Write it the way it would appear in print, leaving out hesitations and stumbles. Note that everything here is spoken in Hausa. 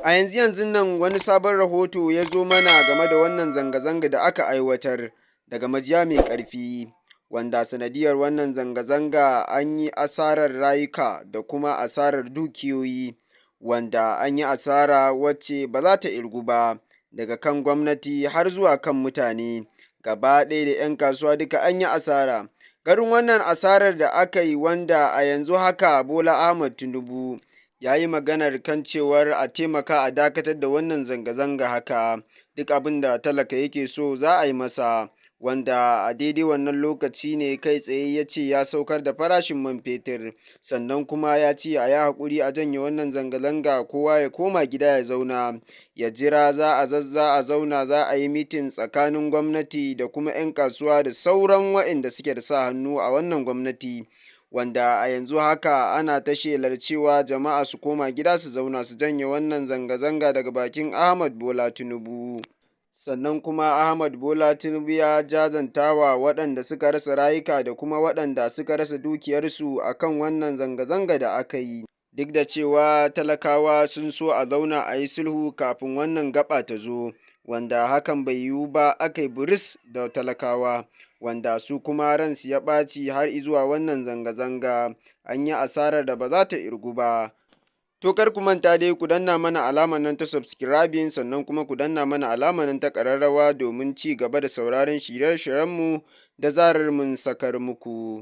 A yanzu-yanzun nan wani sabon rahoto ya zo mana game da wannan zanga-zanga da aka aiwatar daga majiya mai ƙarfi, wanda sanadiyar wannan zanga-zanga an yi asarar rayuka da kuma asarar dukiyoyi, wanda an yi asara wacce ba za ta irgu ba, daga kan gwamnati har zuwa kan mutane, gaba ɗaya da ‘yan kasuwa duka an yi asara. Ganin wannan asarar da aka yi, wanda a yanzu haka Bola Ahmad Tinubu ya yi maganar kan cewar a taimaka a dakatar da wannan zanga-zanga haka, duk abin da talaka yake so za a yi masa, wanda a daidai wannan lokaci ne kai tsaye ya ce ya saukar da farashin man fetur, sannan kuma ya ce a yi haƙuri a janye wannan zanga-zanga, kowa ya koma gida ya zauna ya jira, za a zauna za a yi mitin tsakanin gwamnati da kuma ‘yan kasuwa da sauran waɗanda suke da sa hannu a wannan gwamnati, wanda a yanzu haka ana ta shelar cewa jama'a su koma gida su zauna su janye wannan zanga-zanga daga bakin Ahmad Bola Tinubu. Sannan kuma Ahmad Bola Tinubu ya jajanta wa waɗanda suka rasa rayuka da kuma waɗanda suka rasa dukiyarsu a kan wannan zanga-zanga da aka yi, duk da cewa talakawa sun so a zauna a yi sulhu kafin wannan gaɓa ta zo, wanda hakan bai yiwu ba, aka yi buris da talakawa, wanda su kuma ransu ya ɓaci har izuwa wannan zanga-zanga, an yi asarar da ba za ta irgu ba. To kar ku manta dai ku danna mana alamar nan ta subscribing, sannan kuma ku danna mana alamar nan ta ƙararrawa domin ci gaba da sauraron shirye-shiryenmu da zarar mun sakar muku.